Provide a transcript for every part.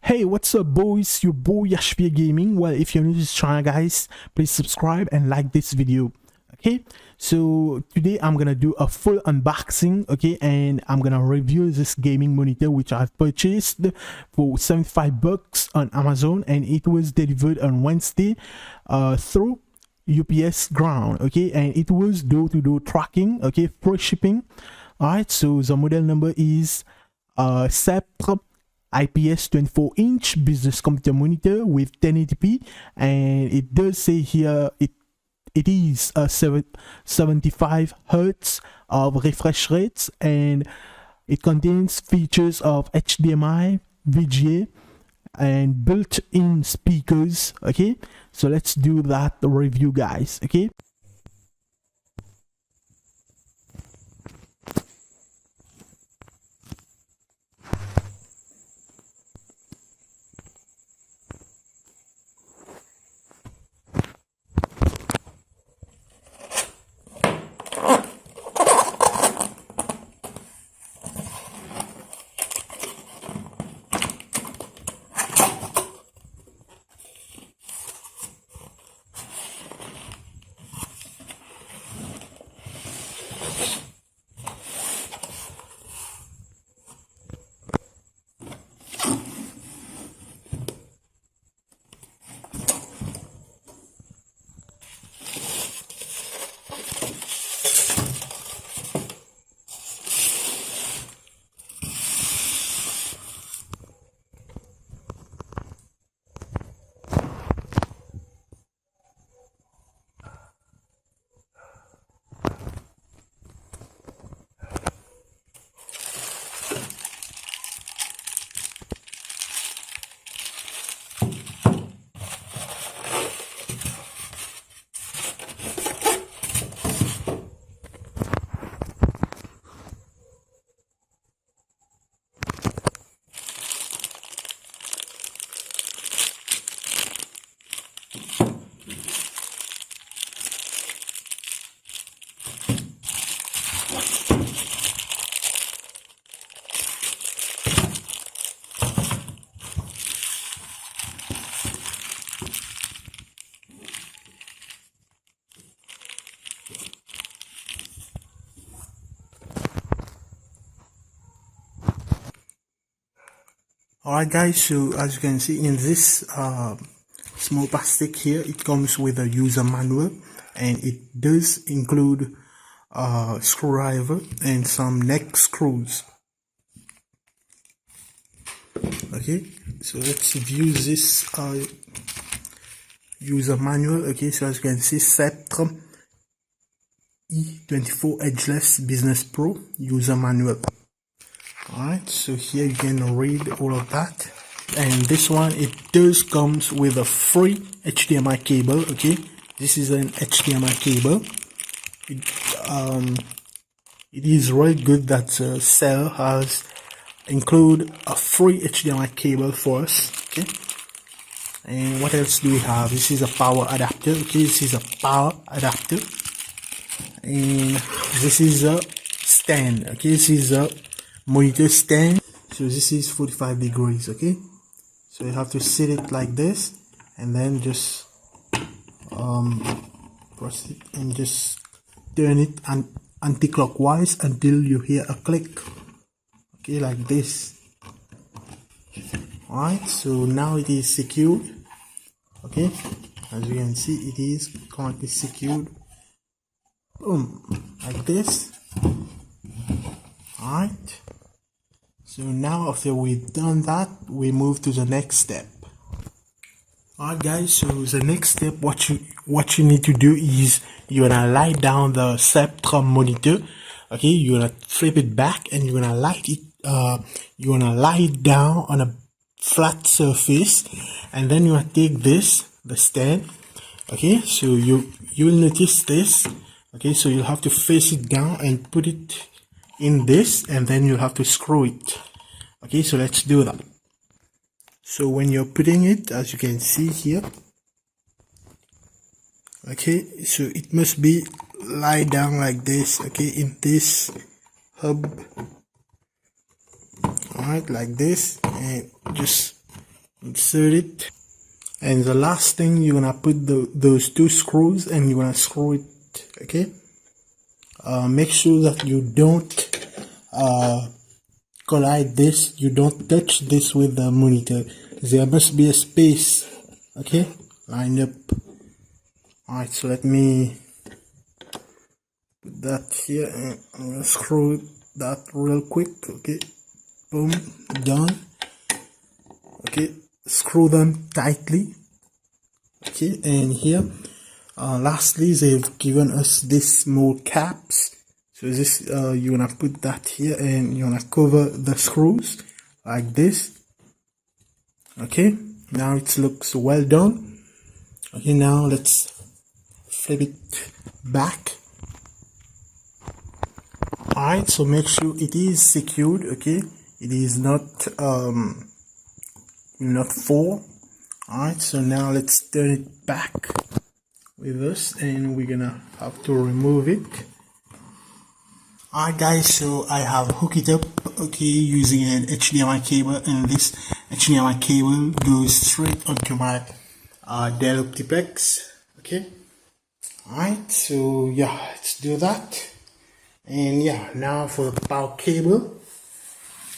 Hey, what's up, boys? Your boy YASHViR Gaming. Well, if you're new to this channel, guys, please subscribe and like this video. Okay, so today I'm gonna do a full unboxing, okay, and I'm gonna review this gaming monitor which I've purchased for 75 bucks on Amazon, and it was delivered on Wednesday through UPS ground, okay, and it was door-to-door tracking, okay, free shipping. All right, so the model number is Sceptre IPS 24-inch business computer monitor with 1080p, and it does say here it is a 75 hertz of refresh rates, and it contains features of HDMI, VGA, and built-in speakers. Okay, so let's do that review, guys. Okay. Alright, guys, so as you can see in this small plastic here, it comes with a user manual, and it does include a screwdriver and some neck screws. Okay, so let's view this user manual. Okay, so as you can see, Sceptre E248W Edgeless Business Pro user manual. Alright, so here you can read all of that, and this one, it does comes with a free HDMI cable. Okay, this is an HDMI cable. It is really good that Cell has include a free HDMI cable for us. Okay, and what else do we have? This is a power adapter. Okay, this is a power adapter, and this is a stand. Okay, this is a monitor stand. So this is 45 degrees. Okay, so you have to sit it like this, and then just press it and just turn it anti-clockwise until you hear a click. Okay, like this. Alright, so now it is secured. Okay, as you can see, it is currently secured. Boom, like this. Alright, so now after we've done that, we move to the next step. Alright, guys, so the next step, what you need to do is you're gonna lie down the Sceptre monitor. Okay, you're gonna flip it back, and you're gonna lie it down on a flat surface, and then you're gonna take the stand. Okay, so you will notice this. Okay, so you'll have to face it down and put it in this, and then you'll have to screw it. Okay, so let's do that. So when you're putting it, as you can see here, okay, so it must be lie down like this. Okay, in this hub. Alright, like this, and just insert it, and the last thing, you're gonna put those two screws and you're gonna screw it. Okay, make sure that you don't collide this, you don't touch this with the monitor. There must be a space, okay, lined up. Alright, so let me put that here and I'm gonna screw that real quick. Okay, boom, done. Okay, screw them tightly. Okay, and here lastly, they've given us this small caps. So this you're gonna put that here and you're gonna cover the screws like this. Okay, now it looks well done. Okay, now let's flip it back. Alright, so make sure it is secured. Okay, it is not full. Alright, so now let's turn it back with us and we're gonna have to remove it. Alright guys, so I have hooked it up, okay, using an HDMI cable, and this HDMI cable goes straight onto my Dell Optiplex. Okay, alright, so yeah, let's do that. And yeah, now for the power cable.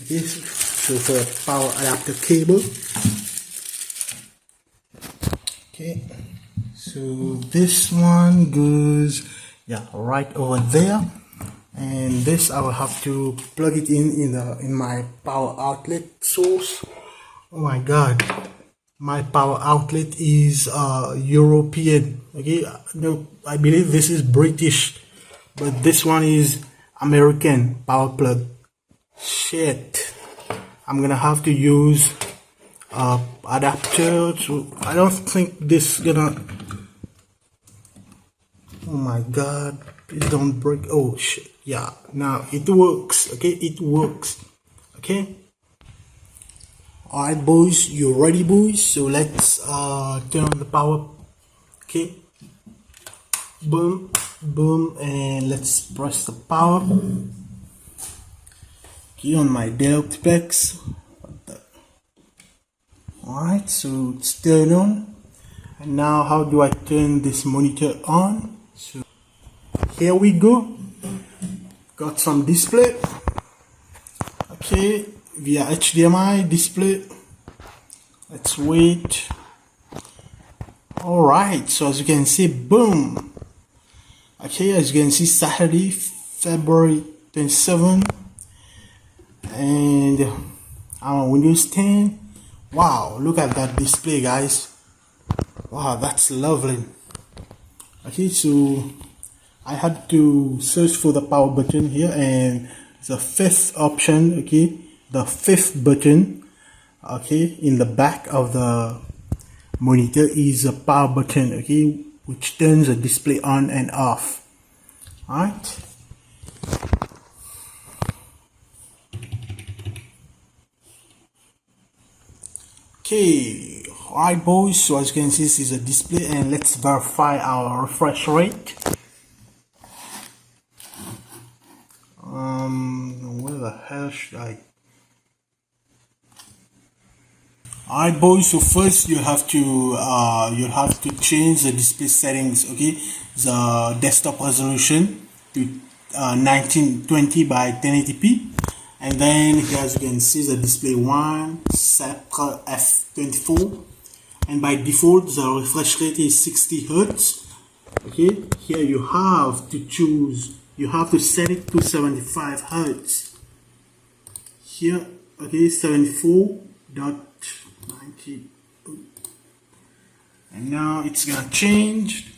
Okay, so for the power adapter cable. Okay, so this one goes, yeah, right over there. And this I will have to plug it in my power outlet source. Oh my god, my power outlet is European. Okay, no, I believe this is British, but this one is American power plug. Shit, I'm gonna have to use adapter. So I don't think this gonna, oh my god, please don't break. Oh shit, yeah, now it works. Okay, it works. Okay, alright boys, you ready boys? So let's turn on the power. Okay, boom, boom, and let's press the power. Okay, on my Dell Optiplex. Alright, so it's turned on. And now how do I turn this monitor on? So here we go. Got some display. Okay, via HDMI display. Let's wait. Alright, so as you can see, boom. Okay, as you can see, Saturday, February 27, and I'm on Windows 10. Wow, look at that display, guys. Wow, that's lovely. Okay, so I had to search for the power button here, and the fifth option, okay, the fifth button, okay, in the back of the monitor is a power button, okay, which turns the display on and off. Alright, okay, alright boys, so as you can see, this is a display, and let's verify our refresh rate. Where the hell should I? Alright boys, so first you have to change the display settings, okay, the desktop resolution to 1920 by 1080p, and then here as you can see the display one, Sceptre F24, and by default the refresh rate is 60 Hz. Okay, here you have to choose, you have to set it to 75 Hz. Here, okay, 74.90, and now it's gonna change.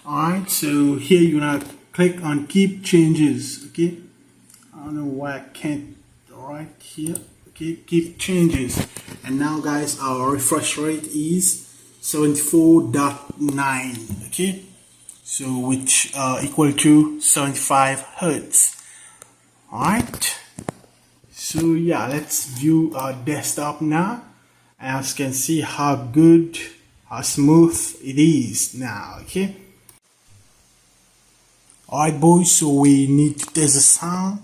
Alright, so here you're gonna click on keep changes. Okay, I don't know why I can't. Alright, here, okay, keep changes, and now guys, our refresh rate is 74.9. okay, so which equal to 75 Hz. Alright, so yeah, let's view our desktop now. As you can see how good, how smooth it is now. Okay, alright boys, so we need to test the sound.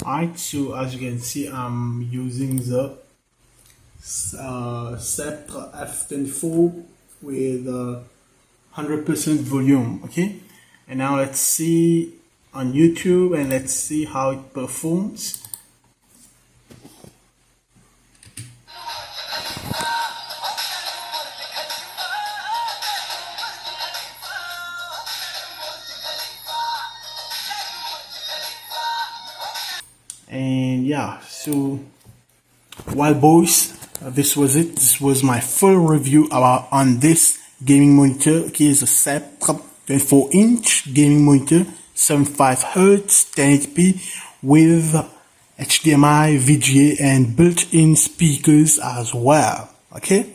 Alright, so as you can see, I'm using the Sceptre F24 with 100% volume. Okay, and now let's see on YouTube and let's see how it performs. And yeah, so well boys, this was it. This was my full review about on this gaming monitor. Okay, it's a Sceptre 24-inch gaming monitor, 75Hz 1080p with HDMI, VGA and built-in speakers as well. Okay,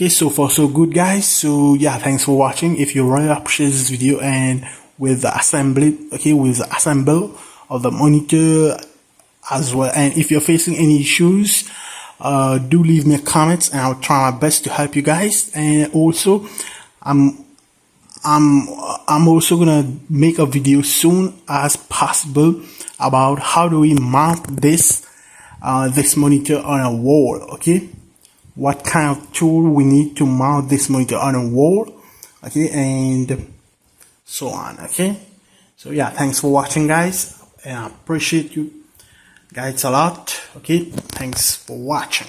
so far so good guys. So yeah, thanks for watching. If you really appreciate this video and with the assembly, okay, with the assemble of the monitor as well, and if you're facing any issues, do leave me a comment and I'll try my best to help you guys. And also I'm also gonna make a video soon as possible about how do we mount this this monitor on a wall. Okay, what kind of tool we need to mount this monitor on a wall, okay, and so on. Okay, so yeah, thanks for watching guys, and I appreciate you guys a lot. Okay, thanks for watching.